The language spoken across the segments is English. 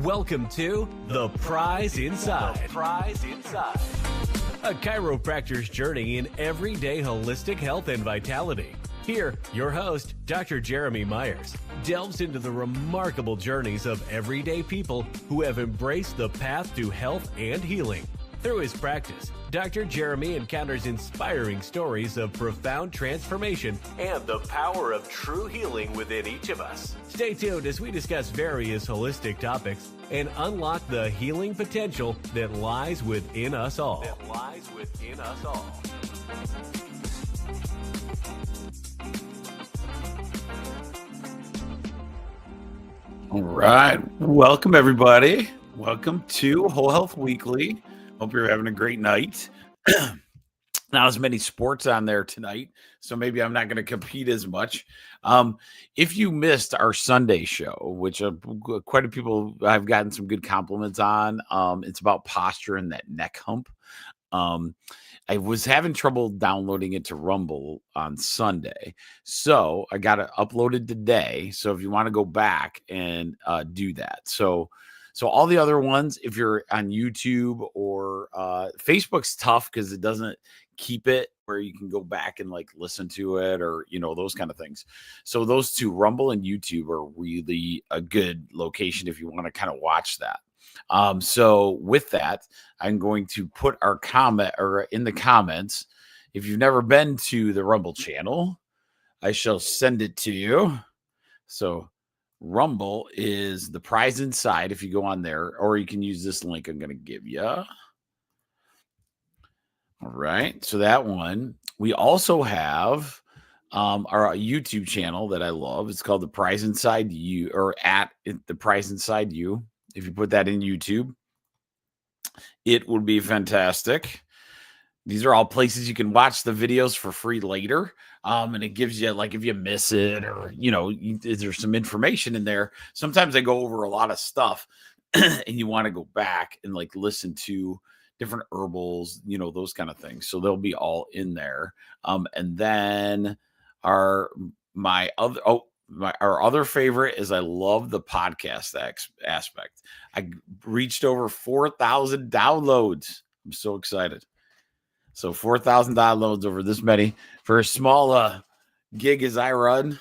Welcome to The Prize Inside. The Prize Inside. A chiropractor's journey in everyday holistic health and vitality. Here, your host, Dr. Jeremy Myers, delves into the remarkable journeys of everyday people who have embraced the path to health and healing. Through his practice, Dr. Jeremy encounters inspiring stories of profound transformation and the power of true healing within each of us. Stay tuned as we discuss various holistic topics and unlock the healing potential that lies within us all. All right. Welcome, everybody. Welcome to Whole Health Weekly. Hope you're having a great night. Not as many sports on there tonight, so maybe I'm not going to compete as much. If you missed our Sunday show, which quite a few people I've gotten some good compliments on, it's about posture and that neck hump. I was having trouble downloading it to Rumble on Sunday, so I got it uploaded today. So if you want to go back and do that, so all the other ones, if you're on YouTube or Facebook's tough because it doesn't keep it where you can go back and like listen to it or, those kind of things. So those two, Rumble and YouTube, are really a good location if you want to kind of watch that. So with that, I'm going to put our comment or in the comments. If you've never been to the Rumble channel, I shall send it to you. So Rumble is The Prize Inside if you go on there, or you can use this link I'm going to give you. All right. So that one. We also have our YouTube channel that I love. It's called The Prize Inside You, or at The Prize Inside You. If you put that in YouTube, it would be fantastic. These are all places you can watch the videos for free later. And it gives you, like, if you miss it or, there's some information in there. Sometimes I go over a lot of stuff and you want to go back and like listen to different herbals, those kind of things. So they'll be all in there. And then our other favorite is I love the podcast aspect. I reached over 4,000 downloads. I'm so excited. So 4,000 downloads over this many for a small gig as I run.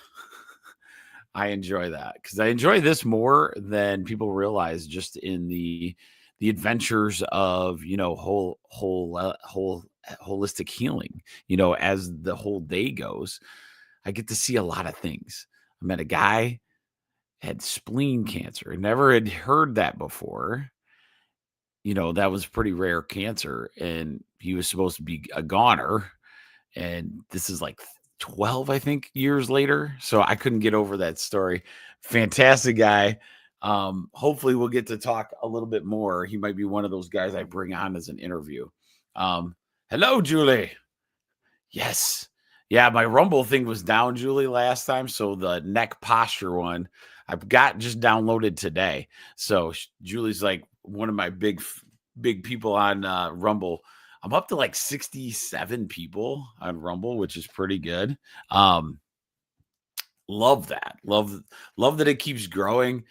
I enjoy that because I enjoy this more than people realize, just in the adventures of, holistic healing. As the whole day goes, I get to see a lot of things. I met a guy had spleen cancer. I never had heard that before. That was pretty rare cancer, and he was supposed to be a goner. And this is like 12, I think, years later. So I couldn't get over that story. Fantastic guy. Hopefully we'll get to talk a little bit more. He might be one of those guys I bring on as an interview. Hello, Julie. Yes. Yeah, my Rumble thing was down, Julie, last time. So the neck posture one I've got just downloaded today. So Julie's like one of my big people on Rumble. I'm up to like 67 people on Rumble, which is pretty good. Love that. Love that it keeps growing.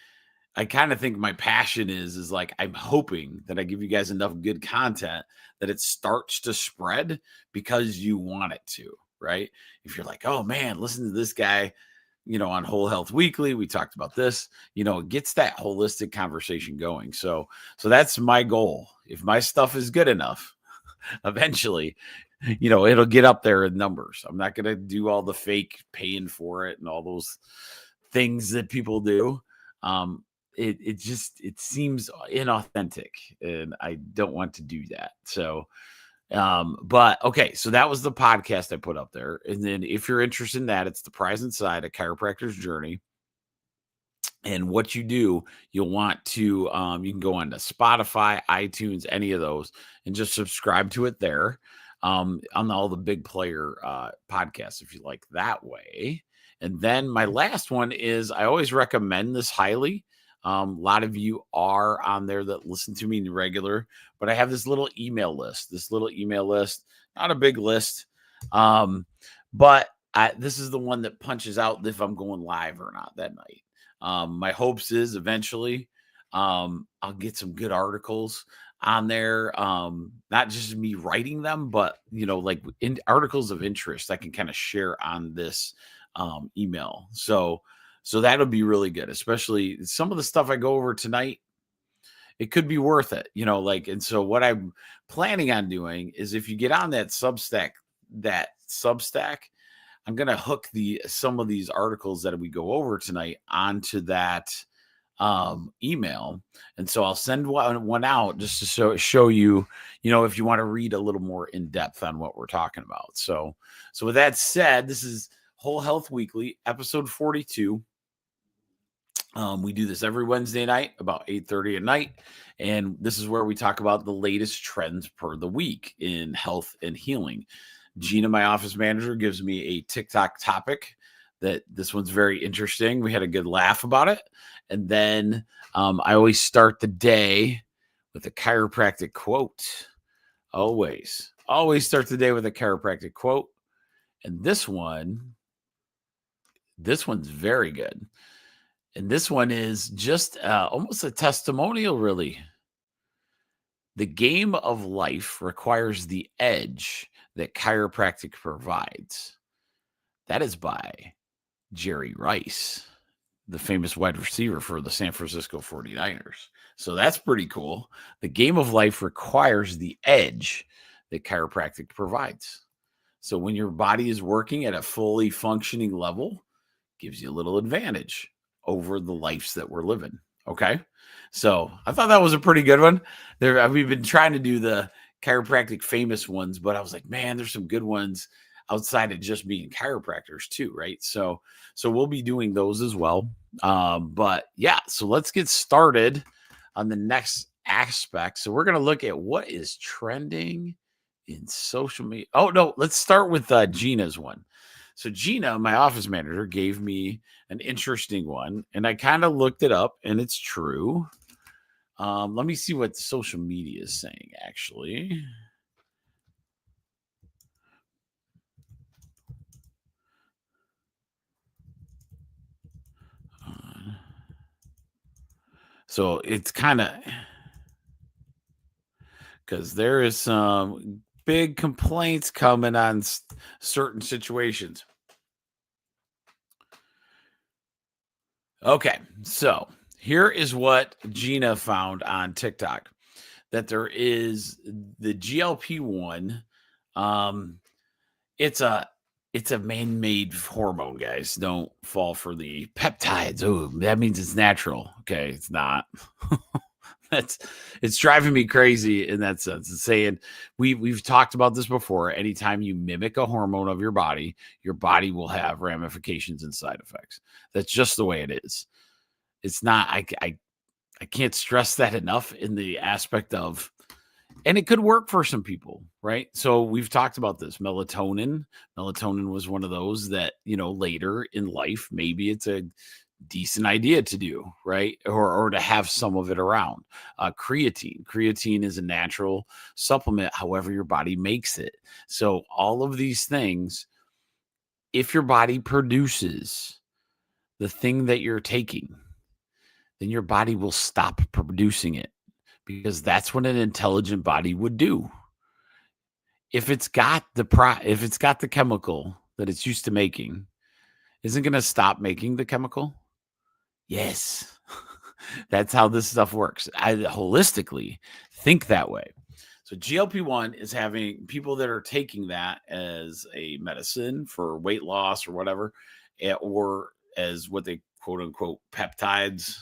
I kind of think my passion is like, I'm hoping that I give you guys enough good content that it starts to spread because you want it to, right? If you're like, oh man, listen to this guy, on Whole Health Weekly, we talked about this, it gets that holistic conversation going. So that's my goal. If my stuff is good enough, eventually, it'll get up there in numbers. I'm not going to do all the fake paying for it and all those things that people do. It seems inauthentic, and I don't want to do that. So, but okay. So that was the podcast I put up there. And then if you're interested in that, it's The Prize Inside, a chiropractor's journey. And what you do, you'll want to, you can go on to Spotify, iTunes, any of those, and just subscribe to it there, on all the big player podcasts if you like that way. And then my last one is I always recommend this highly. A lot of you are on there that listen to me regular, but I have this little email list. Not a big list, but this is the one that punches out if I'm going live or not that night. My hopes is eventually I'll get some good articles on there. Not just me writing them, but like in articles of interest I can kind of share on this email. So that'll be really good, especially some of the stuff I go over tonight. It could be worth it, and so what I'm planning on doing is if you get on that Substack, I'm going to hook some of these articles that we go over tonight onto that email. And so I'll send one out just to show you, if you want to read a little more in depth on what we're talking about. So with that said, this is Whole Health Weekly, episode 42. We do this every Wednesday night about 8:30 at night. And this is where we talk about the latest trends per the week in health and healing. Gina, my office manager, gives me a TikTok topic that this one's very interesting. We had a good laugh about it. And then I always start the day with a chiropractic quote. Always start the day with a chiropractic quote. And this one's very good. And this one is just almost a testimonial, really. The game of life requires the edge that chiropractic provides. That is by Jerry Rice, the famous wide receiver for the San Francisco 49ers. So that's pretty cool. The game of life requires the edge that chiropractic provides. So when your body is working at a fully functioning level, gives you a little advantage over the lives that we're living. Okay. So I thought that was a pretty good one. We've been trying to do the chiropractic famous ones, but I was like, man, there's some good ones outside of just being chiropractors too, right? So we'll be doing those as well. But yeah, so let's get started on the next aspect. So we're going to look at what is trending in social media. Oh no, let's start with Gina's one. So Gina, my office manager, gave me an interesting one, and I kind of looked it up, and it's true. Let me see what social media is saying, actually. So it's kind of because there is some big complaints coming on certain situations. Okay, so here is what Gina found on TikTok, that there is the GLP-1. It's a man-made hormone, guys. Don't fall for the peptides. Oh, that means it's natural. Okay, it's not. It's driving me crazy in that sense. It's saying we've talked about this before. Anytime you mimic a hormone of your body will have ramifications and side effects. That's just the way it is. It's not. I can't stress that enough in the aspect of, and it could work for some people, right? So we've talked about this. Melatonin was one of those that, later in life, maybe it's a decent idea to do, right? Or to have some of it around. Creatine is a natural supplement, however your body makes it. So all of these things, if your body produces the thing that you're taking, then your body will stop producing it, because that's what an intelligent body would do. If it's got the chemical that it's used to making, isn't going to stop making the chemical? Yes. That's how this stuff works. I holistically think that way. So GLP-1 is having people that are taking that as a medicine for weight loss or whatever, or as what they quote unquote peptides,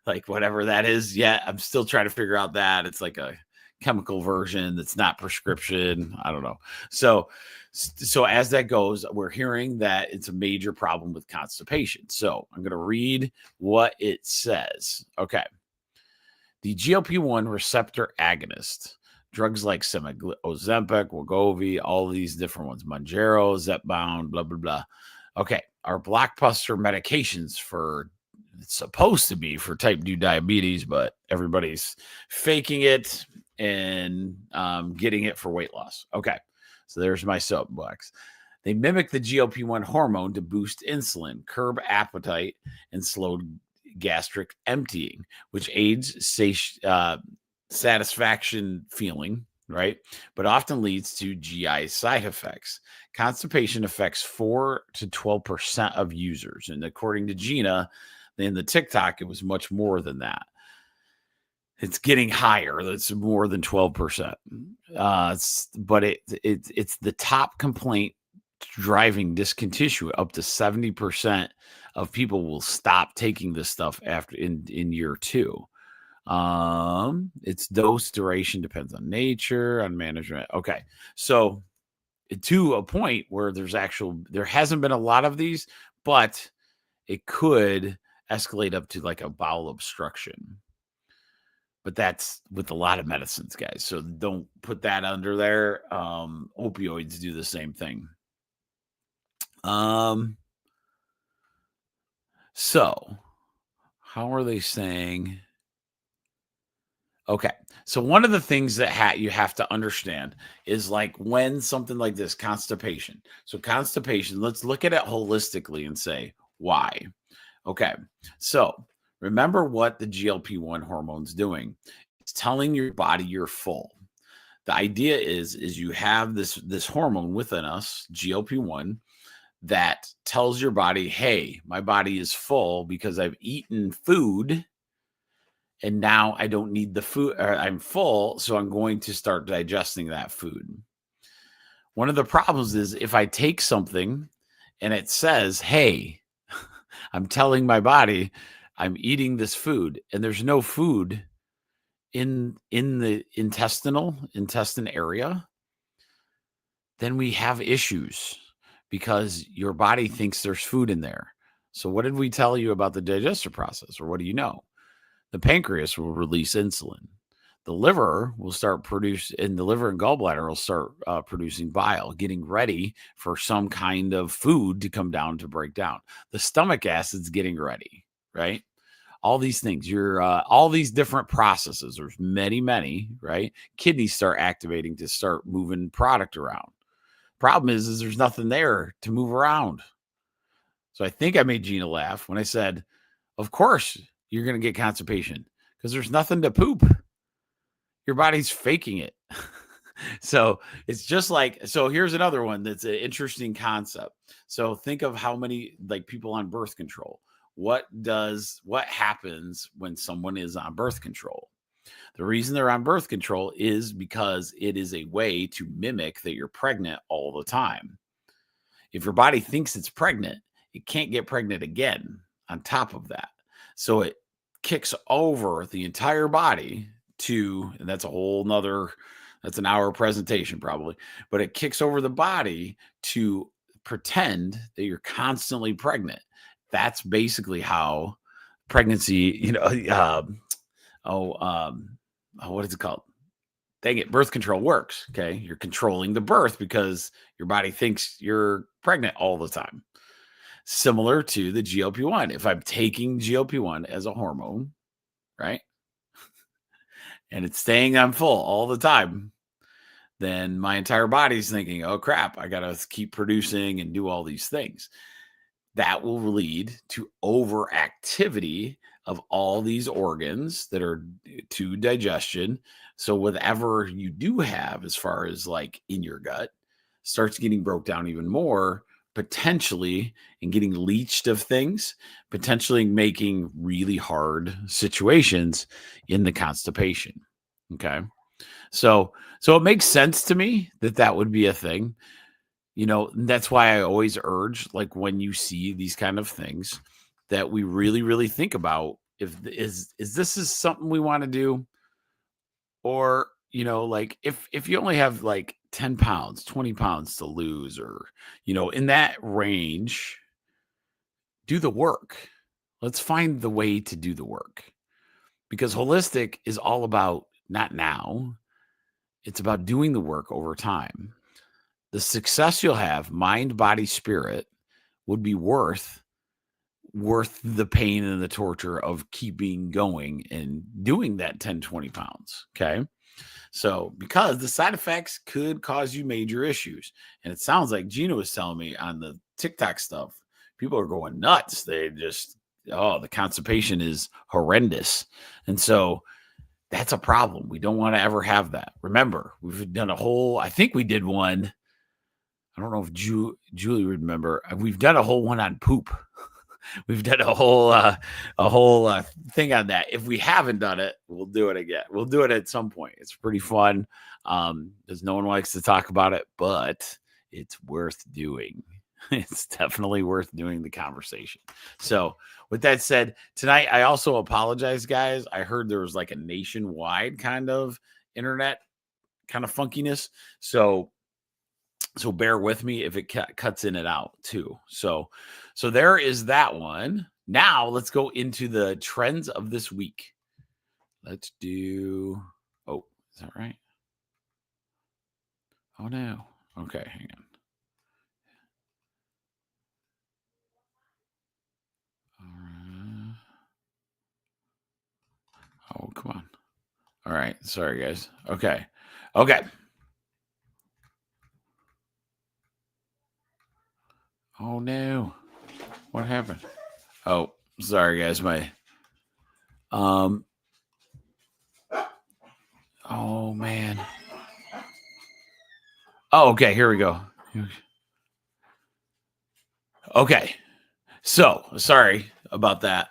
like whatever that is. Yeah, I'm still trying to figure out that. It's like a chemical version that's not prescription. I don't know. So as that goes, we're hearing that it's a major problem with constipation. So I'm going to read what it says. Okay. The GLP-1 receptor agonist, drugs like Ozempic, Wegovy, all these different ones, Mounjaro, Zepbound, blah, blah, blah. Okay, are blockbuster medications for, it's supposed to be for type 2 diabetes, but everybody's faking it and getting it for weight loss. Okay, so there's my soapbox. They mimic the GLP-1 hormone to boost insulin, curb appetite, and slow gastric emptying, which aids satisfaction feeling, right? But often leads to GI side effects. Constipation affects 4 to 12% of users. And according to Gina, in the TikTok, it was much more than that. It's getting higher. It's more than 12%. But it's the top complaint driving discontinue. Up to 70% of people will stop taking this stuff after in year 2. Its dose duration depends on nature, on management. Okay, so to a point where there hasn't been a lot of these, but it could escalate up to like a bowel obstruction. But that's with a lot of medicines, guys. So don't put that under there. Opioids do the same thing. So how are they saying? Okay, so one of the things that you have to understand is like when something like this, constipation. So constipation, let's look at it holistically and say, why? Okay, so remember what the GLP-1 hormone's doing. It's telling your body you're full. The idea is you have this hormone within us, GLP-1, that tells your body, hey, my body is full because I've eaten food and now I don't need the food, or I'm full, so I'm going to start digesting that food. One of the problems is if I take something and it says, hey, I'm telling my body I'm eating this food and there's no food in the intestine area, then we have issues because your body thinks there's food in there. So what did we tell you about the digestive process, or what do you know? The pancreas will release insulin. The liver will start and the liver and gallbladder will start producing bile, getting ready for some kind of food to come down to break down. The stomach acid's getting ready, right? All these things, all these different processes. There's many, right? Kidneys start activating to start moving product around. Problem is there's nothing there to move around. So I think I made Gina laugh when I said, of course you're going to get constipation because there's nothing to poop. Your body's faking it. So it's just like, so here's another one that's an interesting concept. So think of how many like people on birth control. What happens when someone is on birth control? The reason they're on birth control is because it is a way to mimic that you're pregnant all the time. If your body thinks it's pregnant, it can't get pregnant again on top of that. So it kicks over the entire body and that's that's an hour presentation probably, but it kicks over the body to pretend that you're constantly pregnant. That's basically how pregnancy, what is it called? Dang it, birth control works. Okay. You're controlling the birth because your body thinks you're pregnant all the time. Similar to the GLP-1. If I'm taking GLP-1 as a hormone, right? And it's staying I'm full all the time, then my entire body's thinking, oh crap, I got to keep producing and do all these things. That will lead to overactivity of all these organs that are to digestion. So whatever you do have as far as like in your gut starts getting broke down even more, potentially, and getting leached of things, potentially making really hard situations in the constipation. Okay. So it makes sense to me that would be a thing. That's why I always urge, like when you see these kind of things, that we really, really think about is this something we want to do, or like if you only have like 10 pounds, 20 pounds to lose, or, in that range, do the work. Let's find the way to do the work, because holistic is all about not now. It's about doing the work over time. The success you'll have, mind, body, spirit, would be worth the pain and the torture of keeping going and doing that 10, 20 pounds. Okay. So, because the side effects could cause you major issues. And it sounds like Gina was telling me on the TikTok stuff, people are going nuts. They just, the constipation is horrendous. And so that's a problem. We don't want to ever have that. Remember, we've done I think we did one. I don't know if Julie would remember. We've done a whole one on poop. We've done a whole thing on that. If we haven't done it, we'll do it again. We'll do it at some point. It's pretty fun. Because no one likes to talk about it, but it's worth doing. It's definitely worth doing the conversation. So with that said, tonight, I also apologize, guys. I heard there was like a nationwide kind of internet kind of funkiness. So bear with me if it cuts in and out too. So there is that one. Now let's go into the trends of this week. Let's do, is that right? Oh no. Okay, hang on. Oh, come on. All right. Sorry, guys. Okay. Oh no. What happened? Oh, sorry, guys. Oh man. Oh, okay. Here we go. Okay. So sorry about that.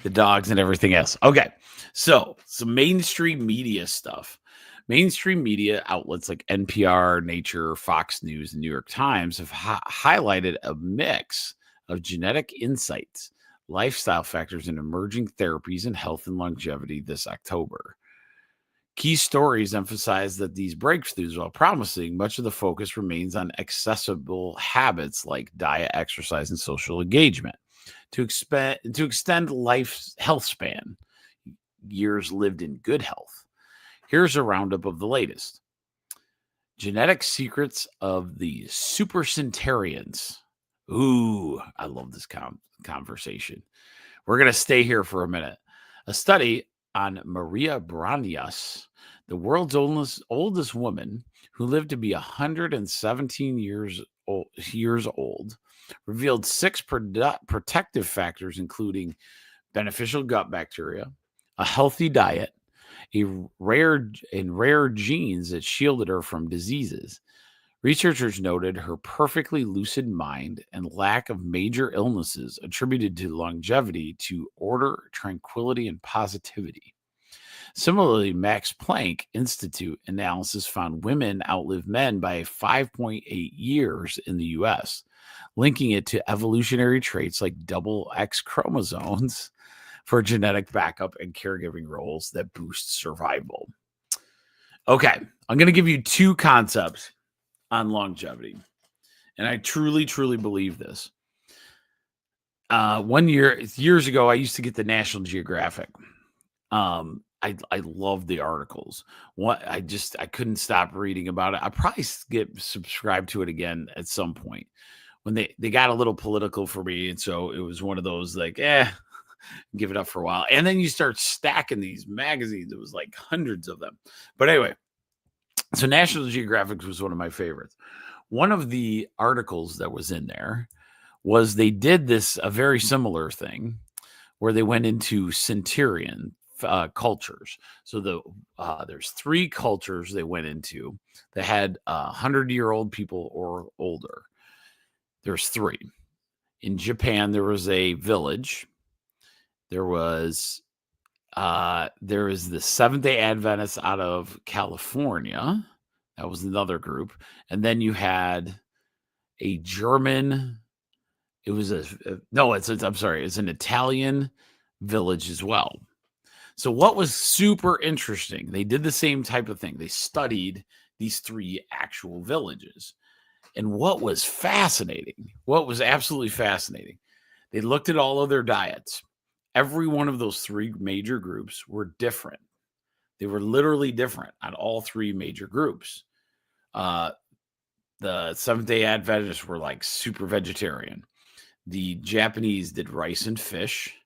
The dogs and everything else. Okay. So some mainstream media stuff. Mainstream media outlets like NPR, Nature, Fox News, and New York Times have highlighted a mix of genetic insights, lifestyle factors, and emerging therapies in health and longevity this October. Key stories emphasize that these breakthroughs, while promising, much of the focus remains on accessible habits like diet, exercise, and social engagement to extend life's health span, years lived in good health. Here's a roundup of the latest. Genetic secrets of the supercentenarians. Ooh, I love this conversation. We're going to stay here for a minute. A study on Maria Branias, the world's oldest woman who lived to be 117 years old, revealed 6 protective factors, including beneficial gut bacteria, a healthy diet, rare genes that shielded her from diseases. Researchers noted her perfectly lucid mind and lack of major illnesses attributed to longevity to order, tranquility, and positivity. Similarly, Max Planck Institute analysis found women outlive men by 5.8 years in the US, linking it to evolutionary traits like double X chromosomes for genetic backup and caregiving roles that boost survival. Okay, I'm going to give you 2 concepts on longevity. And I truly, truly believe this. Years ago, I used to get the National Geographic. I love the articles. I couldn't stop reading about it. I probably get subscribed to it again at some point when they got a little political for me. And so it was one of those like, give it up for a while. And then you start stacking these magazines. It was like hundreds of them. But anyway, so National Geographic was one of my favorites. One of the articles that was in there was they did a very similar thing where they went into centurion cultures. So there's 3 cultures they went into that had 100-year-old people or older. There's 3. In Japan, there was a village. There was the Seventh-day Adventists out of California. That was another group. And then you had a German. It was it's an Italian village as well. So what was super interesting, they did the same type of thing. They studied these 3 actual villages. And what was fascinating, what was absolutely fascinating, they looked at all of their diets. Every one of those 3 major groups were different. They were literally different on all 3 major groups. The Seventh-day Adventists were like super vegetarian. The Japanese did rice and fish.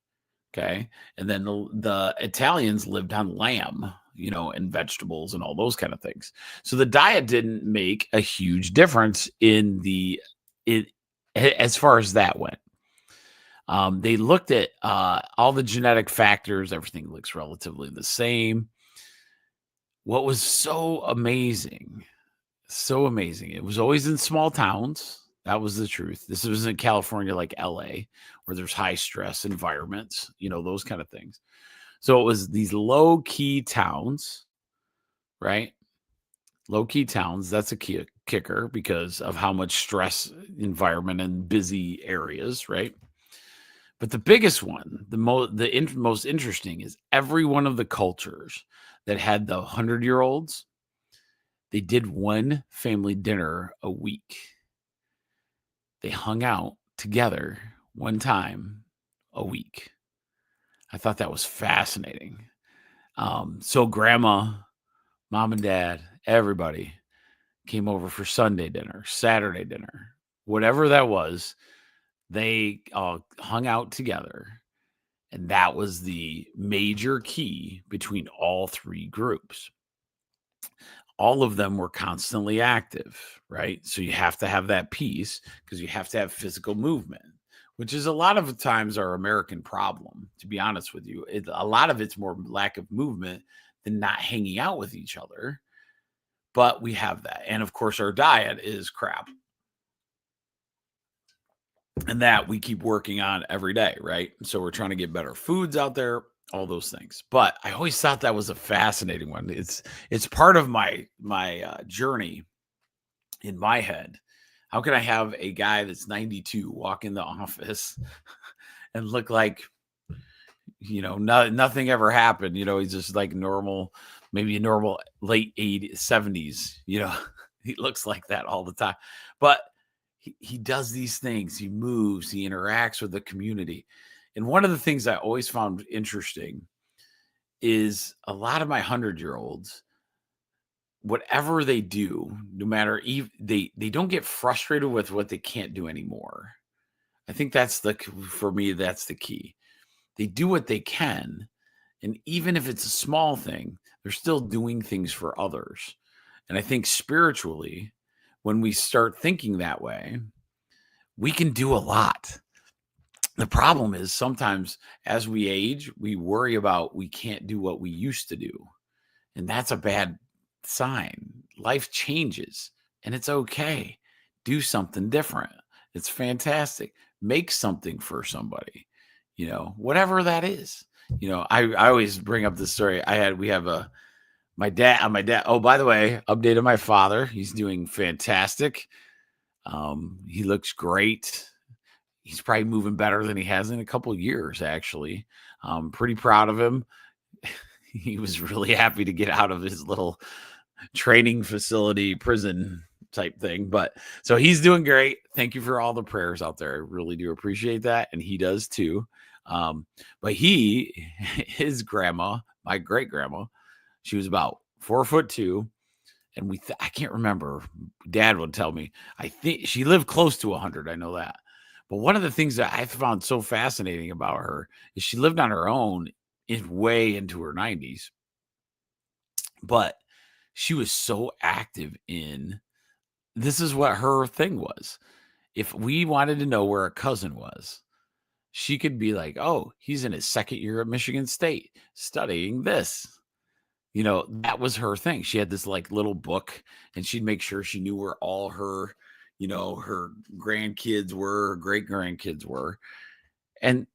Okay. And then the Italians lived on lamb, and vegetables and all those kind of things. So the diet didn't make a huge difference as far as that went. They looked at all the genetic factors. Everything looks relatively the same. What was so amazing, it was always in small towns. That was the truth. This was in California, like LA, where there's high stress environments, those kind of things. So it was these low key towns, right? Low key towns. That's a kicker because of how much stress environment and busy areas, right? But the biggest one, the most interesting, is every one of the cultures that had the 100-year-olds, they did one family dinner a week. They hung out together one time a week. I thought that was fascinating. So grandma, mom and dad, everybody came over for Sunday dinner, Saturday dinner, whatever that was. They all hung out together. And that was the major key between all 3 groups. All of them were constantly active, right? So you have to have that piece because you have to have physical movement, which is a lot of times our American problem, to be honest with you. A lot of it's more lack of movement than not hanging out with each other. But we have that. And of course, our diet is crap. And that we keep working on every day, right? So we're trying to get better foods out there, all those things. But I always thought that was a fascinating one. It's part of my journey in my head. How can I have a guy that's 92 walk in the office and look like, nothing ever happened? He's just like normal, maybe a normal late 80s, 70s, he looks like that all the time. But he does these things. He moves, he interacts with the community. And one of the things I always found interesting is a lot of my 100-year-olds, whatever they do, no matter, they don't get frustrated with what they can't do anymore. I think for me, that's the key. They do what they can. And even if it's a small thing, they're still doing things for others. And I think spiritually, when we start thinking that way, we can do a lot. The problem is sometimes as we age, we worry about we can't do what we used to do. And that's a bad sign. Life changes and it's okay. Do something different. It's fantastic. Make something for somebody, whatever that is. I always bring up this story. My dad. Oh, by the way, update on my father. He's doing fantastic. He looks great. He's probably moving better than he has in a couple of years, actually. I'm pretty proud of him. He was really happy to get out of his little training facility, prison type thing. But so he's doing great. Thank you for all the prayers out there. I really do appreciate that. And he does too. But his grandma, my great grandma, she was about 4'2", and I can't remember. Dad would tell me. I think she lived close to 100. I know that. But one of the things that I found so fascinating about her is she lived on her own way into her 90s. But she was so active this is what her thing was. If we wanted to know where a cousin was, she could be like, oh, he's in his second year at Michigan State studying this. That was her thing. She had this like little book and she'd make sure she knew where all her, her grandkids were, her great grandkids were. And,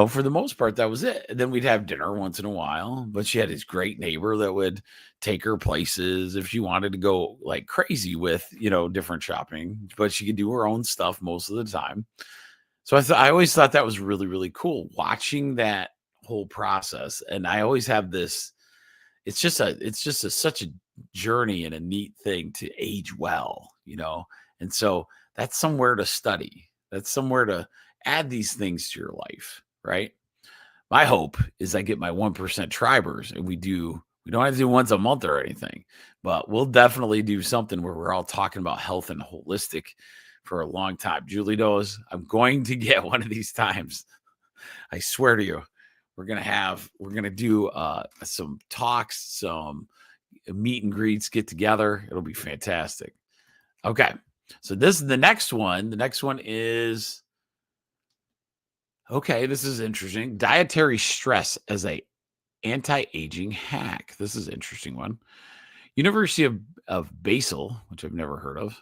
for the most part, that was it. And then we'd have dinner once in a while, but she had this great neighbor that would take her places if she wanted to go like crazy with, different shopping, but she could do her own stuff most of the time. So I always thought that was really, really cool watching that whole process. And I always have this, it's just such a journey and a neat thing to age well, and so that's somewhere to study. That's somewhere to add these things to your life, right? My hope is I get my 1% tribers, and we don't have to do once a month or anything, but we'll definitely do something where we're all talking about health and holistic for a long time. Julie knows I'm going to get one of these times. I swear to you, we're gonna do some talks, some meet and greets, get together. It'll be fantastic. Okay, so this is the next one. The next one is, okay, this is interesting. Dietary stress as a anti-aging hack. This is an interesting one. University of Basel, which I've never heard of,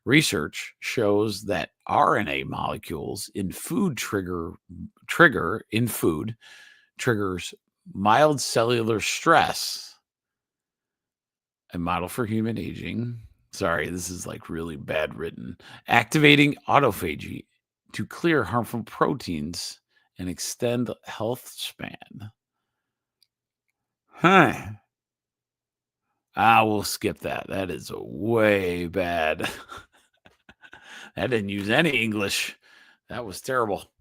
research shows that RNA molecules in food triggers mild cellular stress. A model for human aging. Sorry, this is like really bad written. Activating autophagy to clear harmful proteins and extend health span. Huh. We'll skip that. That is way bad. That didn't use any English. That was terrible.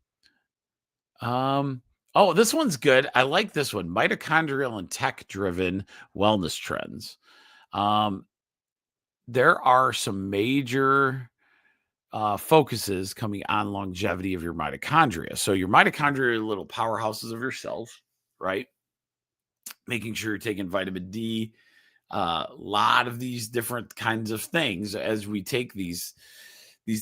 Oh, this one's good. I like this one. Mitochondrial and tech-driven wellness trends. There are some major focuses coming on longevity of your mitochondria. So your mitochondria are little powerhouses of your cells, right? Making sure you're taking vitamin D, a lot of these different kinds of things as we take these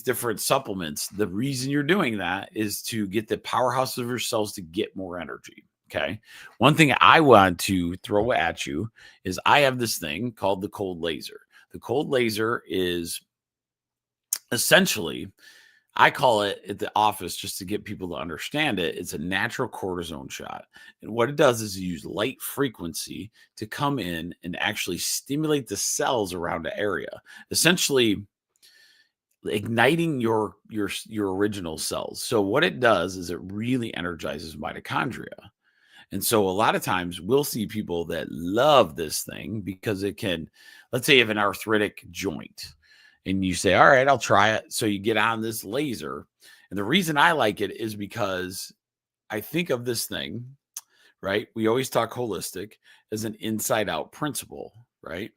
different supplements. The reason you're doing that is to get the powerhouse of your cells to get more energy. Okay. One thing I want to throw at you is I have this thing called the cold laser. The cold laser is essentially, I call it at the office, just to get people to understand it, it's a natural cortisone shot. And what it does is you use light frequency to come in and actually stimulate the cells around the area, essentially igniting your original cells. So what it does is it really energizes mitochondria. And so a lot of times we'll see people that love this thing because it can, let's say you have an arthritic joint and you say, all right, I'll try it. So you get on this laser. And the reason I like it is because I think of this thing, right? We always talk holistic as an inside out principle, right?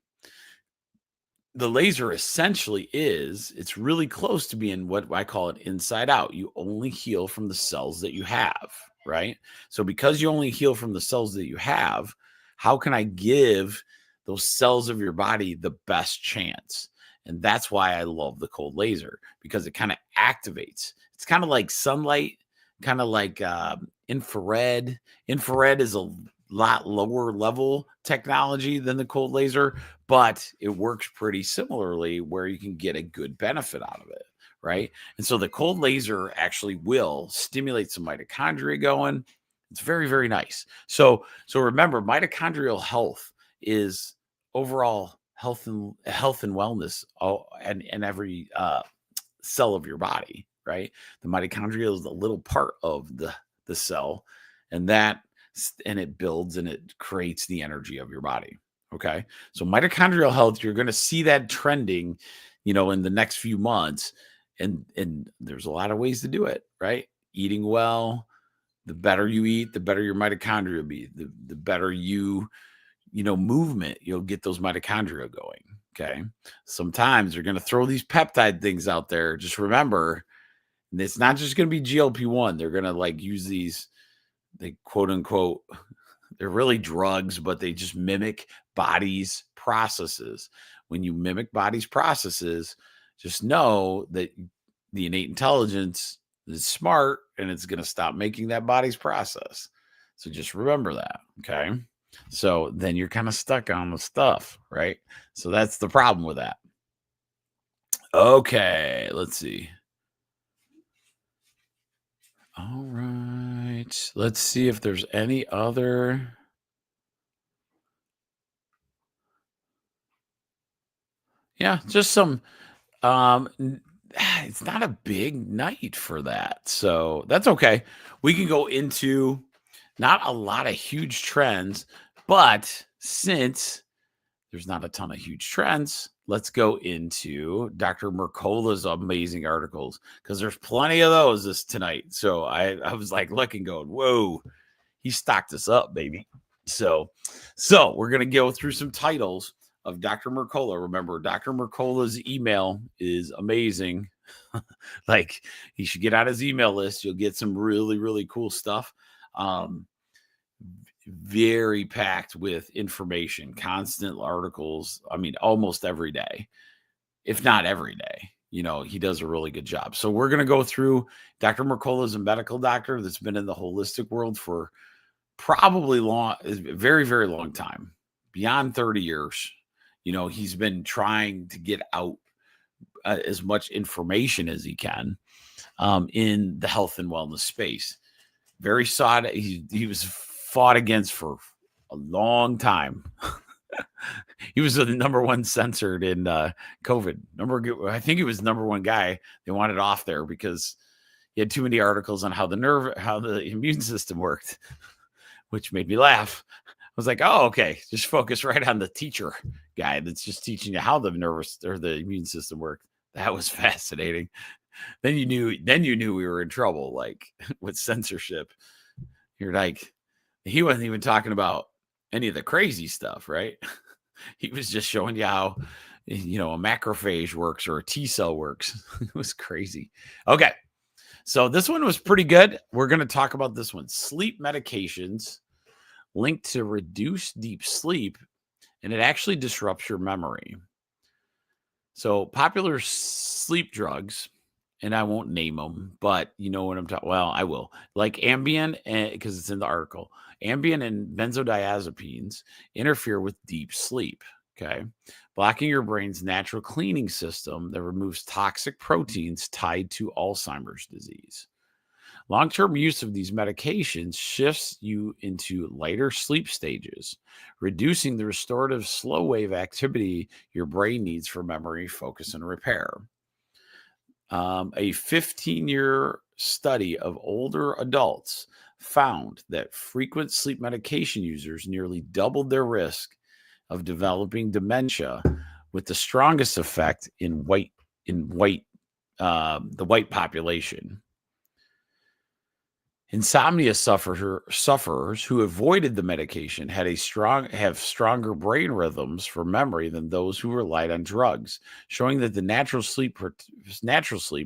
The laser essentially it's really close to being what I call it inside out. You only heal from the cells that you have, right? So because you only heal from the cells that you have, how can I give those cells of your body the best chance? And that's why I love the cold laser, because it kind of activates. It's kind of like sunlight, kind of like infrared. Infrared is a lot lower level technology than the cold laser, but it works pretty similarly where you can get a good benefit out of it, right? And so the cold laser actually will stimulate some mitochondria going. It's very, very nice. So remember, mitochondrial health is overall health and wellness, and every cell of your body, right? The mitochondria is the little part of the cell, and it builds and it creates the energy of your body. Okay. So mitochondrial health, you're going to see that trending, in the next few months. And there's a lot of ways to do it, right? Eating well, the better you eat, the better your mitochondria will be. The better movement, you'll get those mitochondria going. Okay. Sometimes they're going to throw these peptide things out there. Just remember, it's not just going to be GLP-1. They're going to use these, they quote unquote, they're really drugs, but they just mimic body's processes. When you mimic body's processes, just know that the innate intelligence is smart and it's going to stop making that body's process. So just remember that. Okay. So then you're kind of stuck on the stuff, right? So that's the problem with that. Okay. Let's see. All right. Let's see if there's any other. Yeah, just some it's not a big night for that. So that's okay. We can go into Not a lot of huge trends, but since there's not a ton of huge trends, let's go into Dr. Mercola's amazing articles because there's plenty of those tonight. So I was like looking, going, whoa, he stocked us up, baby. So we're gonna go through some titles of Dr. Mercola. Remember, Dr. Mercola's email is amazing. Like, he should get on his email list. You'll get some really, really cool stuff. Very packed with information, constant articles. I mean, almost every day, if not every day. He does a really good job. So we're going to go through. Dr. Mercola is a medical doctor that's been in the holistic world for probably very, very long time, beyond 30 years. He's been trying to get out as much information as he can in the health and wellness space. Very sought. He was fought against for a long time. He was the number one censored in COVID. I think he was the number one guy they wanted off there because he had too many articles on how the immune system worked, which made me laugh. I was like, oh, okay, just focus right on the teacher guy that's just teaching you how the immune system worked. That was fascinating. Then you knew we were in trouble, like with censorship. You're like, he wasn't even talking about any of the crazy stuff, right? He was just showing you how, a macrophage works or a T cell works. It was crazy. Okay. So this one was pretty good. We're going to talk about this one. Sleep medications linked to reduce deep sleep, and it actually disrupts your memory. So popular sleep drugs, and I won't name them, but you know what I'm talking. Well, I will. Like Ambien, because it's in the article. Ambien and benzodiazepines interfere with deep sleep. Okay, blocking your brain's natural cleaning system that removes toxic proteins tied to Alzheimer's disease. Long-term use of these medications shifts you into lighter sleep stages, reducing the restorative slow wave activity your brain needs for memory, focus, and repair. A 15-year study of older adults found that frequent sleep medication users nearly doubled their risk of developing dementia, with the strongest effect in the white population. Insomnia sufferers who avoided the medication have stronger brain rhythms for memory than those who relied on drugs, showing that the natural sleep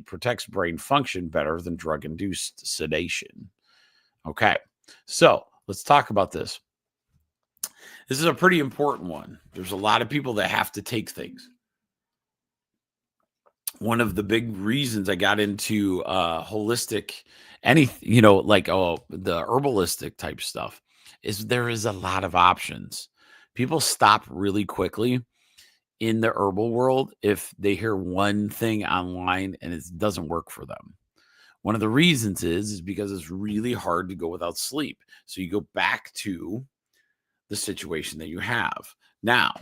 protects brain function better than drug-induced sedation. Okay, so let's talk about this. This is a pretty important one. There's a lot of people that have to take things. One of the big reasons I got into holistic, the herbalistic type stuff, is there is a lot of options. People stop really quickly in the herbal world if they hear one thing online and it doesn't work for them. One of the reasons is because it's really hard to go without sleep. So you go back to the situation that you have. Now,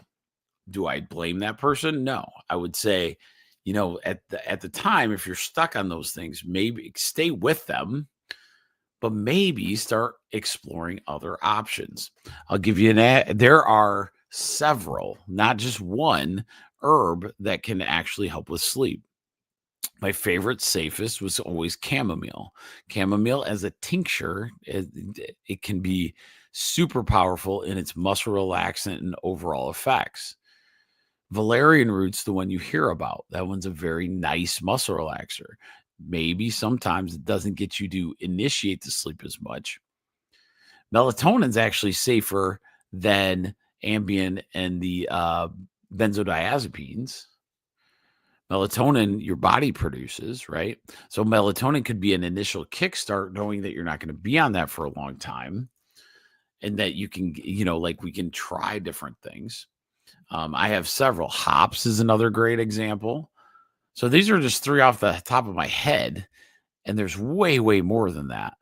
do I blame that person? No. I would say, at the time, if you're stuck on those things, maybe stay with them, but maybe start exploring other options. I'll give you there are several, not just one herb that can actually help with sleep. My favorite, safest was always chamomile. Chamomile as a tincture, it can be super powerful in its muscle relaxant and overall effects. Valerian root's the one you hear about. That one's a very nice muscle relaxer. Maybe sometimes it doesn't get you to initiate the sleep as much. Melatonin's actually safer than Ambien and the benzodiazepines. Melatonin, your body produces, right? So melatonin could be an initial kickstart, knowing that you're not going to be on that for a long time, and that you can, we can try different things. I have several. Hops is another great example. So these are just three off the top of my head, and there's way, way more than that.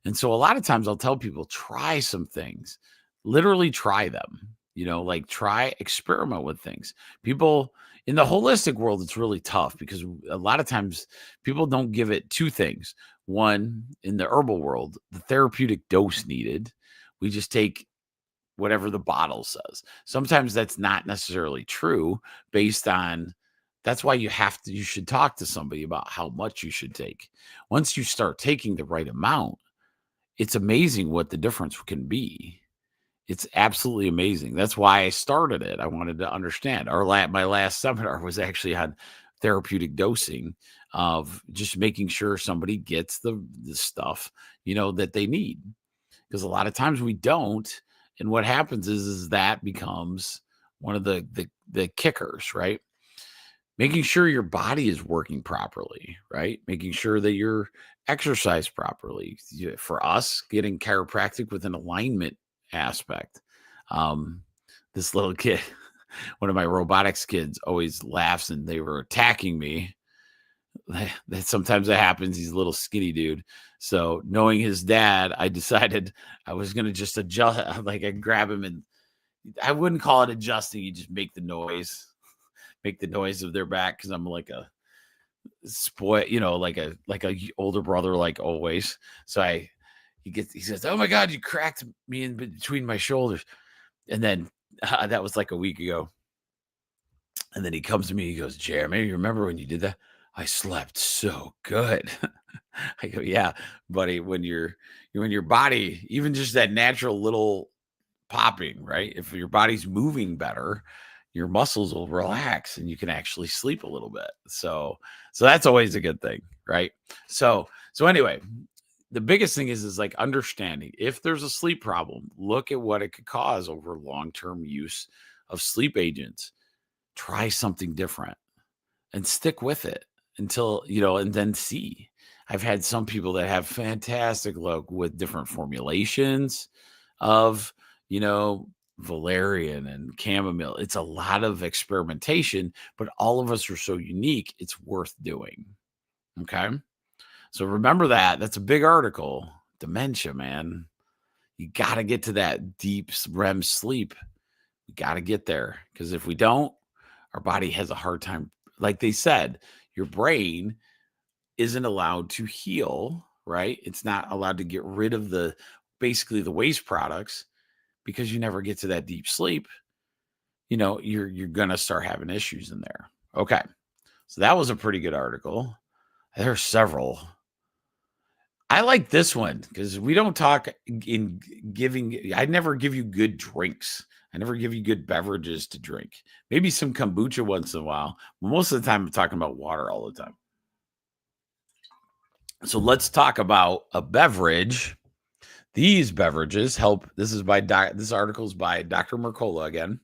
And so a lot of times I'll tell people, try some things, literally try them, experiment with things. People in the holistic world, it's really tough because a lot of times people don't give it two things. One, in the herbal world, the therapeutic dose needed, We just take whatever the bottle says. Sometimes that's not necessarily true based on that's why you should talk to somebody about how much you should take. Once you start taking the right amount, it's amazing what the difference can be. It's absolutely amazing. That's why I started it. I wanted to understand. My last seminar was actually on therapeutic dosing of just making sure somebody gets the stuff, that they need. Because a lot of times we don't. And what happens is that becomes one of the kickers, right? Making sure your body is working properly, right? Making sure that you're exercise properly. For us, getting chiropractic with an alignment aspect. This little kid, one of my robotics kids, always laughs, and they were attacking me. That sometimes that happens. He's a little skinny dude. So knowing his dad, I decided I was going to just adjust, like I grab him, and I wouldn't call it adjusting. You just make the noise of their back. Cause I'm like a spoil, like a older brother, like always. So he says, "Oh my God, you cracked me in between my shoulders." And then that was like a week ago. And then he comes to me, he goes, "Jeremy, you remember when you did that? I slept so good." I go, "Yeah, buddy, when your body, even just that natural little popping, right? If your body's moving better, your muscles will relax and you can actually sleep a little bit." So that's always a good thing, right? So anyway, the biggest thing is like understanding if there's a sleep problem, look at what it could cause over long-term use of sleep agents. Try something different and stick with it until, and then see. I've had some people that have fantastic luck with different formulations of, valerian and chamomile. It's a lot of experimentation, but all of us are so unique. It's worth doing. Okay. So remember that. That's a big article. Dementia, man. You got to get to that deep REM sleep. We got to get there, because if we don't, our body has a hard time. Like they said, your brain isn't allowed to heal, right? It's not allowed to get rid of basically the waste products, because you never get to that deep sleep. You're going to start having issues in there. Okay. So that was a pretty good article. There are several. I like this one because we don't talk in giving. I never give you good drinks. I never give you good beverages to drink. Maybe some kombucha once in a while. But most of the time, I'm talking about water all the time. So let's talk about a beverage. These beverages help. This article is by Dr. Mercola again.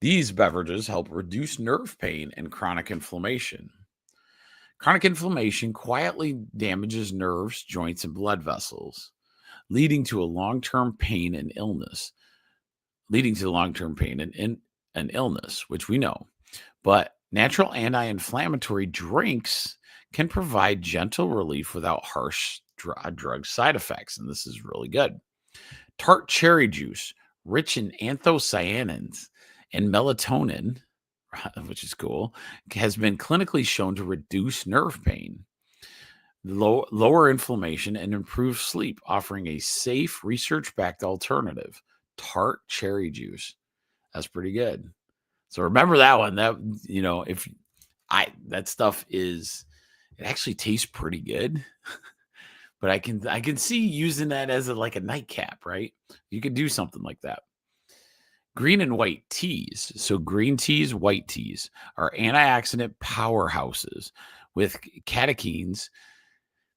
These beverages help reduce nerve pain and chronic inflammation. Chronic inflammation quietly damages nerves, joints, and blood vessels, leading to long-term pain and illness, and illness, which we know. But natural anti-inflammatory drinks can provide gentle relief without harsh drug side effects, and this is really good. Tart cherry juice, rich in anthocyanins and melatonin, which is cool, has been clinically shown to reduce nerve pain, lower inflammation, and improve sleep, offering a safe, research-backed alternative. Tart cherry juice. That's pretty good. So remember that one. That, that stuff it actually tastes pretty good. But I can see using that as like a nightcap, right? You could do something like that. Green and white teas. So green teas, white teas are antioxidant powerhouses with catechins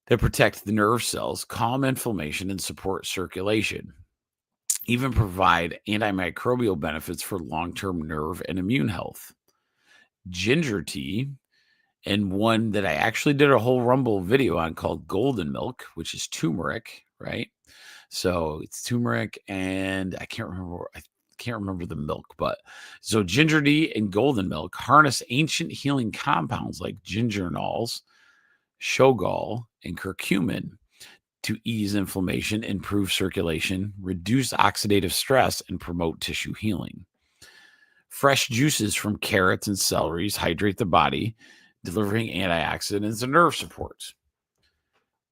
that protect the nerve cells, calm inflammation, and support circulation. Even provide antimicrobial benefits for long-term nerve and immune health. Ginger tea, and one that I actually did a whole Rumble video on called Golden Milk, which is turmeric, right? So it's turmeric, and I can't remember the milk, but so ginger tea and golden milk harness ancient healing compounds like gingernols, shogal, and curcumin to ease inflammation, improve circulation, reduce oxidative stress, and promote tissue healing. Fresh juices from carrots and celeries hydrate the body, delivering antioxidants and nerve support.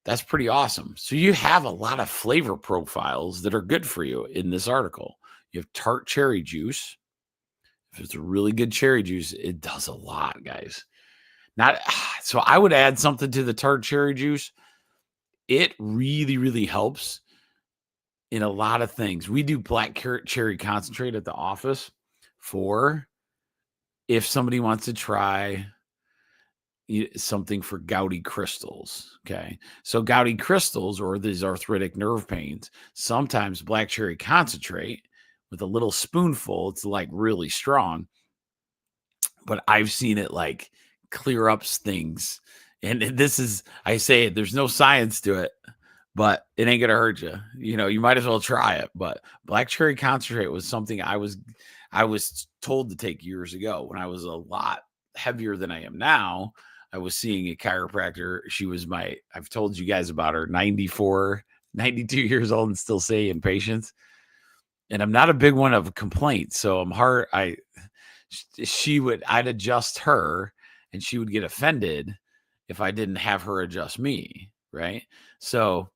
That's pretty awesome. So you have a lot of flavor profiles that are good for you in this article. You have tart cherry juice. If it's a really good cherry juice, it does a lot, guys. Not so I would add something to the tart cherry juice. It really, really helps in a lot of things. We do black cherry concentrate at the office for if somebody wants to try something for gouty crystals. Okay. So gouty crystals or these arthritic nerve pains, sometimes black cherry concentrate with a little spoonful, it's like really strong, but I've seen it like clear up things. And this is, I say it, there's no science to it, but it ain't gonna hurt you. You might as well try it. But black cherry concentrate was something I was told to take years ago when I was a lot heavier than I am now. I was seeing a chiropractor. She was I've told you guys about her, 94, 92 years old and still seeing patients. And I'm not a big one of complaints. So I'd adjust her and she would get offended if I didn't have her adjust me. Right. So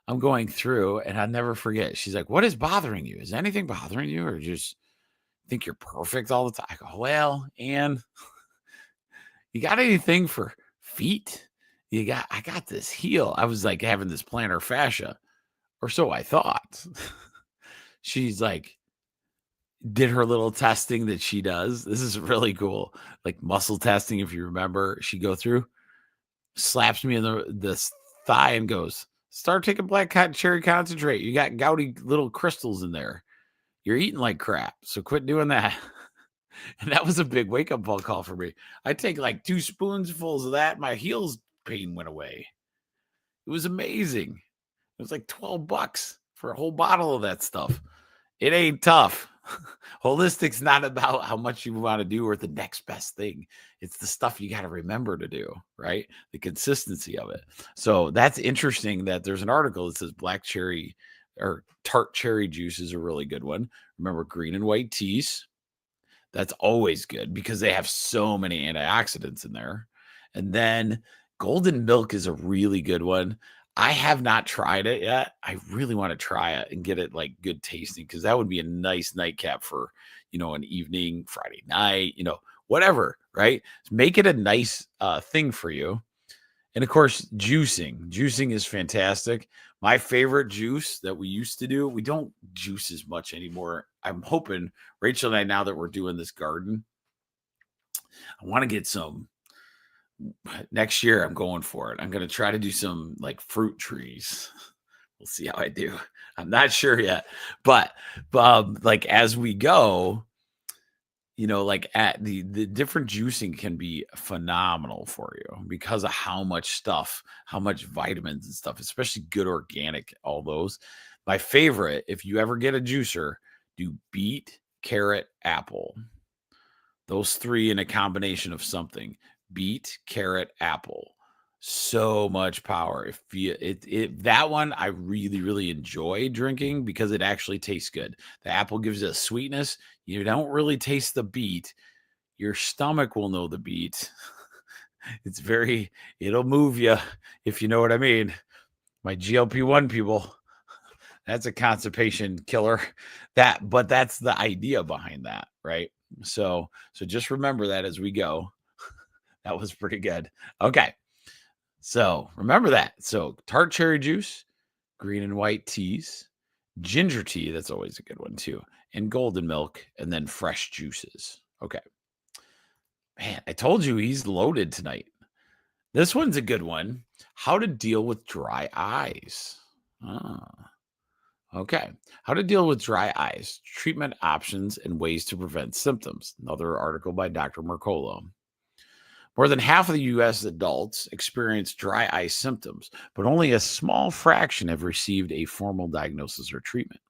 I'm going through and I'll never forget. She's like, what is bothering you? Is anything bothering you or just think you're perfect all the time? I go, well, and you got anything for feet? I got this heel. I was like having this plantar fascia, or so I thought. She's like, did her little testing that she does. This is really cool. Like muscle testing, if you remember, she go through, slaps me in the thigh and goes, start taking black cherry concentrate. You got gouty little crystals in there. You're eating like crap. So quit doing that. And that was a big wake-up call for me. I take like 2 spoonfuls of that. My heels pain went away. It was amazing. It was like $12 for a whole bottle of that stuff. It ain't tough. Holistic's not about how much you want to do or the next best thing. It's the stuff you got to remember to do, right? The consistency of it. So that's interesting that there's an article that says black cherry or tart cherry juice is a really good one. Remember green and white teas. That's always good because they have so many antioxidants in there. And then golden milk is a really good one. I have not tried it yet. I really want to try it and get it like good tasting because that would be a nice nightcap for, an evening, Friday night, whatever, right? Make it a nice thing for you. And of course, juicing. Juicing is fantastic. My favorite juice that we used to do, we don't juice as much anymore. I'm hoping Rachel and I, now that we're doing this garden, I want to get some next year. I'm going for it. I'm going to try to do some like fruit trees. We'll see how I do. I'm not sure yet, but like as we go, like at the different juicing can be phenomenal for you because of how much vitamins and stuff, especially good organic, all those. My favorite, if you ever get a juicer, do beet, carrot, apple. Those 3 in a combination of something. Beet, carrot, apple. So much power. That one I really, really enjoy drinking because it actually tastes good. The apple gives it a sweetness. You don't really taste the beet. Your stomach will know the beet. It'll move you, if you know what I mean. My GLP-1 people, that's a constipation killer. But that's the idea behind that, right? So just remember that as we go. That was pretty good. Okay. So remember that. So tart cherry juice, green and white teas, ginger tea. That's always a good one too. And golden milk, and then fresh juices. Okay. Man, I told you he's loaded tonight. This one's a good one. How to deal with dry eyes. Okay. How to deal with dry eyes, treatment options, and ways to prevent symptoms. Another article by Dr. Mercola. More than half of the U.S. adults experience dry eye symptoms, but only a small fraction have received a formal diagnosis or treatment.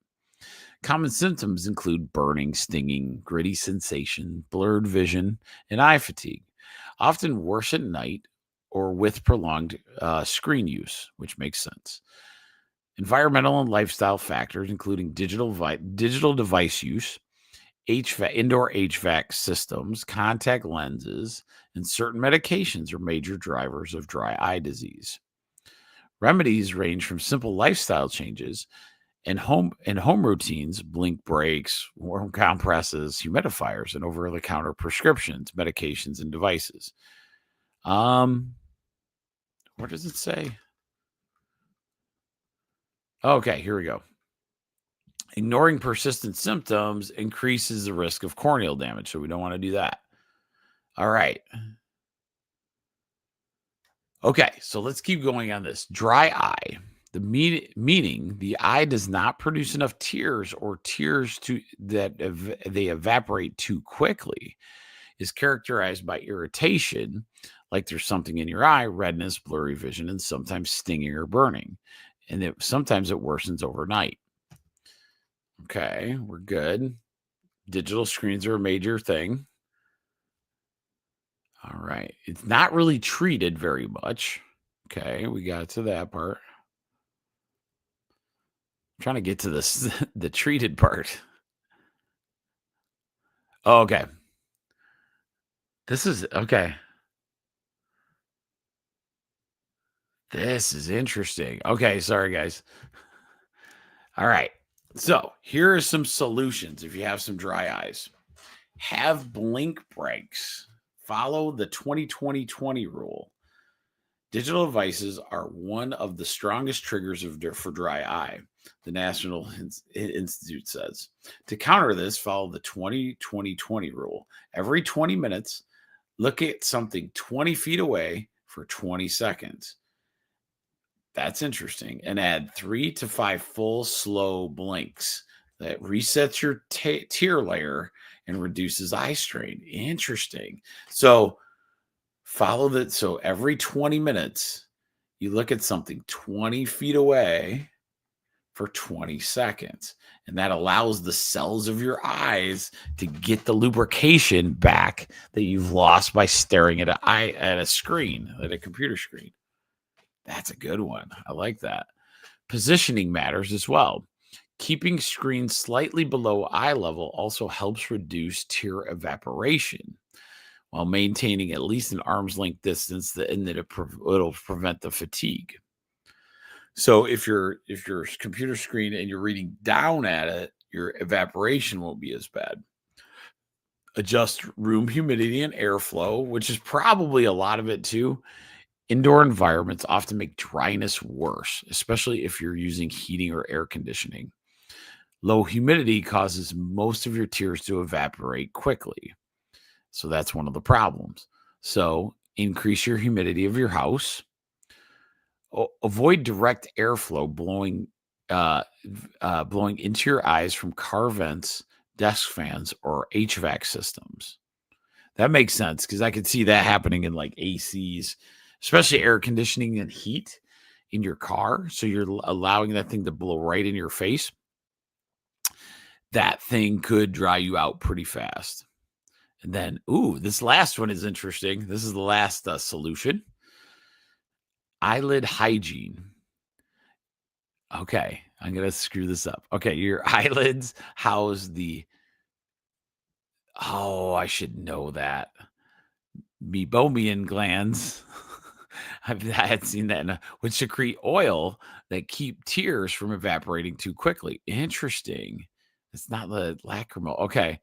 Common symptoms include burning, stinging, gritty sensation, blurred vision, and eye fatigue, often worse at night or with prolonged screen use, which makes sense. Environmental and lifestyle factors, including digital device use, indoor HVAC systems, contact lenses, and certain medications are major drivers of dry eye disease. Remedies range from simple lifestyle changes and home routines, blink breaks, warm compresses, humidifiers, and over-the-counter prescriptions, medications, and devices. What does it say? Okay, here we go. Ignoring persistent symptoms increases the risk of corneal damage, so we don't want to do that. All right. Okay, so let's keep going on this. Dry eye. The meaning the eye does not produce enough tears or tears that they evaporate too quickly is characterized by irritation, like there's something in your eye, redness, blurry vision, and sometimes stinging or burning. And sometimes it worsens overnight. Okay, we're good. Digital screens are a major thing. All right. It's not really treated very much. Okay, we got to that part. I'm trying to get to this the treated part. Oh, okay. This is okay. This is interesting. Okay, sorry guys. All right. So, here are some solutions if you have some dry eyes. Have blink breaks. Follow the 20-20-20 rule. Digital devices are one of the strongest triggers for dry eye, the National Institute says. To counter this, follow the 20-20-20 rule. Every 20 minutes, look at something 20 feet away for 20 seconds. That's interesting. And add 3 to 5 full, slow blinks. That resets your tear layer and reduces eye strain. Interesting. So follow that. So every 20 minutes, you look at something 20 feet away for 20 seconds. And that allows the cells of your eyes to get the lubrication back that you've lost by staring at a screen, at a computer screen. That's a good one. I like that. Positioning matters as well. Keeping screens slightly below eye level also helps reduce tear evaporation while maintaining at least an arm's length distance, and that it'll prevent the fatigue. So if your computer screen and you're reading down at it, your evaporation won't be as bad. Adjust room humidity and airflow, which is probably a lot of it too. Indoor environments often make dryness worse, especially if you're using heating or air conditioning. Low humidity causes most of your tears to evaporate quickly. So that's one of the problems. So increase your humidity of your house. Avoid direct airflow blowing into your eyes from car vents, desk fans, or HVAC systems. That makes sense because I could see that happening in like ACs, especially air conditioning and heat in your car. So you're allowing that thing to blow right in your face. That thing could dry you out pretty fast. And then, this last one is interesting. This is the last solution. Eyelid hygiene. Okay, I'm going to screw this up. Okay, your eyelids house I should know that. Meibomian glands. I had seen that, which secrete oil that keep tears from evaporating too quickly. Interesting. It's not the lacrimal. Okay.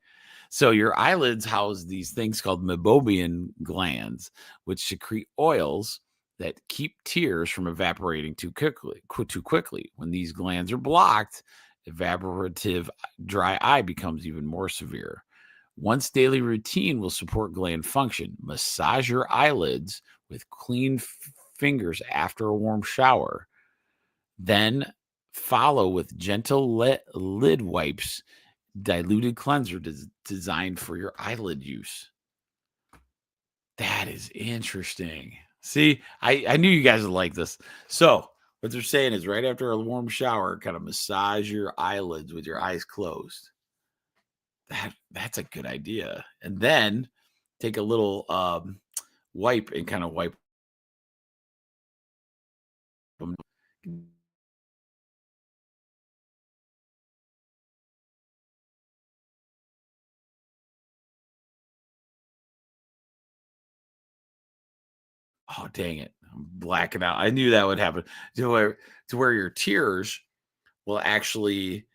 So your eyelids house these things called meibomian glands, which secrete oils that keep tears from evaporating too quickly. When these glands are blocked, evaporative dry eye becomes even more severe. One's daily routine will support gland function. Massage your eyelids with clean fingers after a warm shower. Then follow with gentle lid wipes, diluted cleanser designed for your eyelid use. That is interesting. See, I knew you guys would like this. So what they're saying is right after a warm shower, kind of massage your eyelids with your eyes closed. That's a good idea. And then take a little wipe and kind of wipe them. Oh, dang it. I'm blacking out. I knew that would happen. To where your tears will actually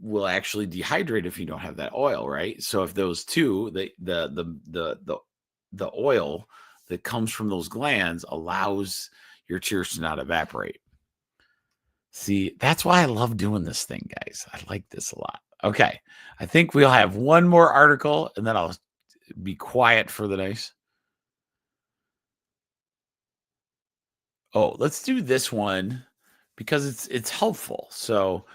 dehydrate if you don't have that oil, right? So if those two, the oil that comes from those glands allows your tears to not evaporate. See, that's why I love doing this thing, guys. I like this a lot. Okay, I think we'll have one more article, and then I'll be quiet for the night. Oh, let's do this one because it's helpful. So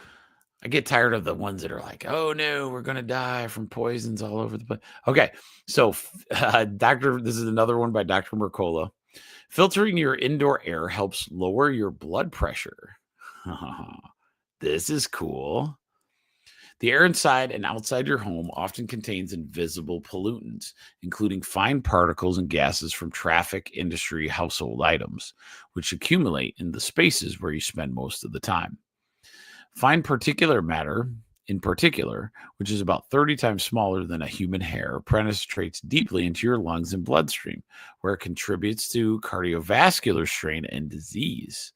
I get tired of the ones that are like, oh no, we're gonna die from poisons all over the place. Okay, so this is another one by Dr. Mercola. Filtering your indoor air helps lower your blood pressure. This is cool. The air inside and outside your home often contains invisible pollutants, including fine particles and gases from traffic, industry, household items, which accumulate in the spaces where you spend most of the time. Fine particulate matter, in particular, which is about 30 times smaller than a human hair, penetrates deeply into your lungs and bloodstream, where it contributes to cardiovascular strain and disease.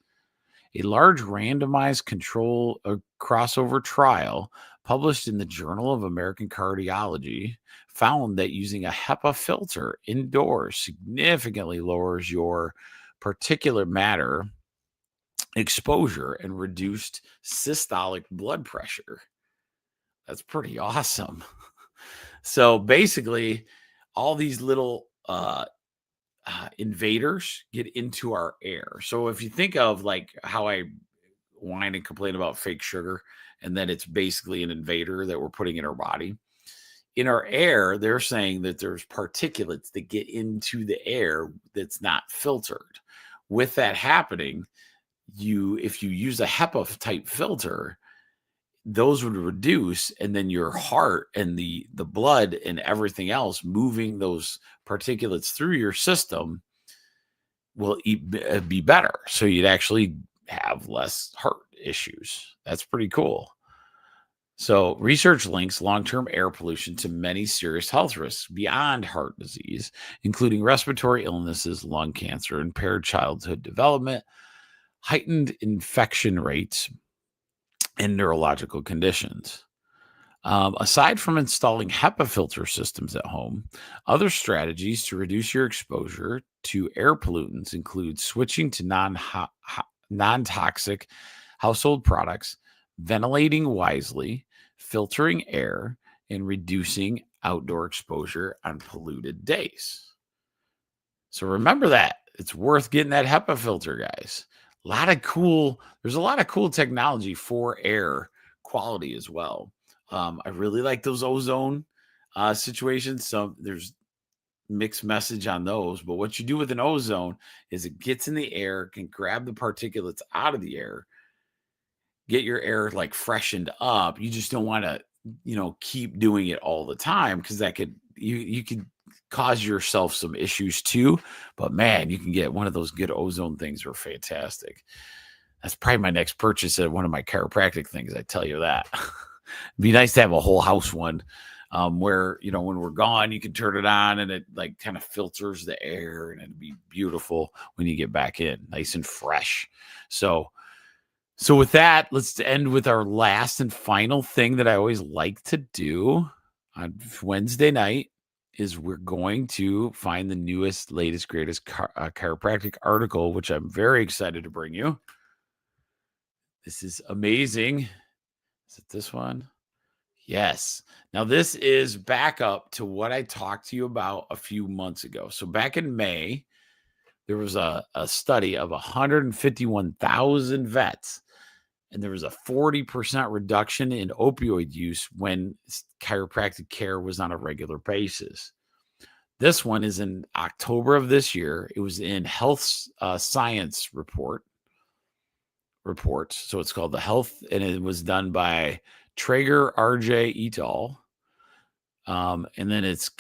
A large randomized control crossover trial published in the Journal of American Cardiology found that using a HEPA filter indoors significantly lowers your particulate matter exposure and reduced systolic blood pressure. That's pretty awesome. So basically, all these little invaders get into our air. So if you think of like how I whine and complain about fake sugar, and then it's basically an invader that we're putting in our body. In our air, they're saying that there's particulates that get into the air that's not filtered. With that happening, if you use a HEPA type filter, those would reduce, and then your heart and the blood and everything else moving those particulates through your system will be better. So you'd actually have less heart issues. That's pretty cool. So research links long-term air pollution to many serious health risks beyond heart disease, including respiratory illnesses, lung cancer, impaired childhood development, heightened infection rates, and neurological conditions. Aside from installing HEPA filter systems at home, other strategies to reduce your exposure to air pollutants include switching to non-toxic household products, ventilating wisely, filtering air, and reducing outdoor exposure on polluted days. So remember that. It's worth getting that HEPA filter, guys. There's a lot of cool technology for air quality as well. I really like those ozone situations. So there's mixed message on those, but what you do with an ozone is it gets in the air, can grab the particulates out of the air, get your air like freshened up. You just don't want to, keep doing it all the time, because that could you could cause yourself some issues too. But man, you can get one of those good ozone things are fantastic. That's probably my next purchase at one of my chiropractic things. I tell you that. It'd be nice to have a whole house one, where, when we're gone, you can turn it on and it like kind of filters the air, and it'd be beautiful when you get back in, nice and fresh. So with that, let's end with our last and final thing that I always like to do on Wednesday night is we're going to find the newest, latest, greatest chiropractic article, which I'm very excited to bring you. This is amazing. Is it this one? Yes. Now, this is back up to what I talked to you about a few months ago. So back in May, there was a study of 151,000 vets, and there was a 40% reduction in opioid use when chiropractic care was on a regular basis. This one is in October of this year. It was in Health Science Report. So it's called the Health, and it was done by Traeger, RJ, et al. And then it's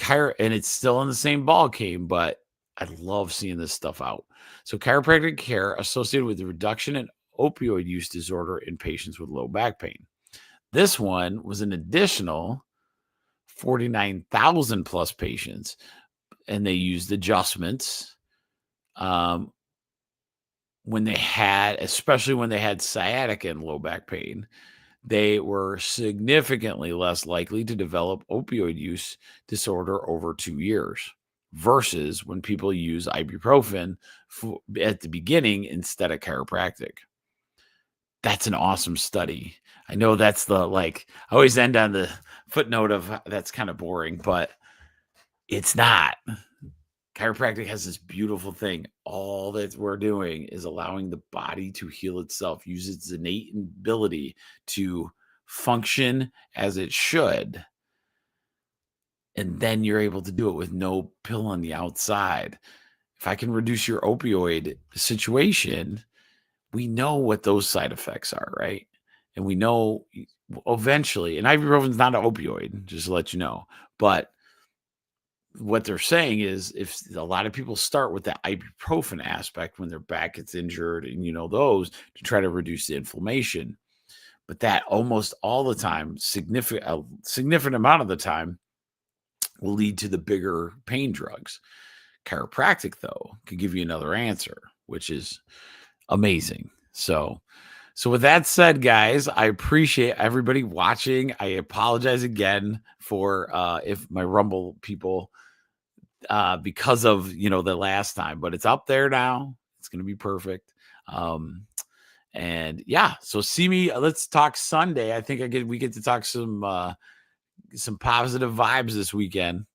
still in the same ball game, but I love seeing this stuff out. So chiropractic care associated with the reduction in opioid use disorder in patients with low back pain. This one was an additional 49,000 plus patients, and they used adjustments especially when they had sciatica and low back pain, they were significantly less likely to develop opioid use disorder over 2 years versus when people use ibuprofen at the beginning instead of chiropractic. That's an awesome study. I know that's I always end on the footnote of that's kind of boring, but it's not. Chiropractic has this beautiful thing. All that we're doing is allowing the body to heal itself, use its innate ability to function as it should. And then you're able to do it with no pill on the outside. If I can reduce your opioid situation, we know what those side effects are, right? And we know eventually, and ibuprofen is not an opioid, just to let you know. But what they're saying is if a lot of people start with that ibuprofen aspect when their back gets injured and, those to try to reduce the inflammation. But that almost all the time, a significant amount of the time, will lead to the bigger pain drugs. Chiropractic, though, could give you another answer, which is amazing. So with that said, guys, I appreciate everybody watching. I apologize again for if my Rumble people, because of, the last time, but it's up there now. It's going to be perfect. And yeah, so see me. Let's talk Sunday. I think we get to talk some positive vibes this weekend.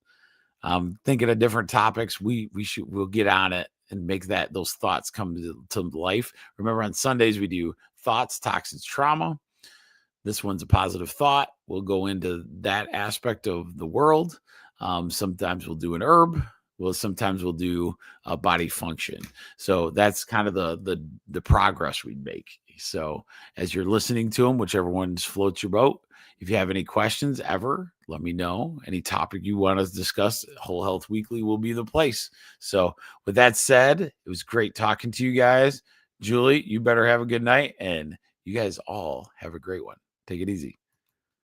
Thinking of different topics. We'll get on it and make those thoughts come to life. Remember, on Sundays we do thoughts, toxins, trauma. This one's a positive thought. We'll go into that aspect of the world. Sometimes we'll do an herb. Sometimes we'll do a body function. So that's kind of the progress we make. So as you're listening to them, whichever ones floats your boat, if you have any questions ever, let me know. Any topic you want to discuss, Whole Health Weekly will be the place. So with that said, it was great talking to you guys. Julie, you better have a good night, and you guys all have a great one. Take it easy.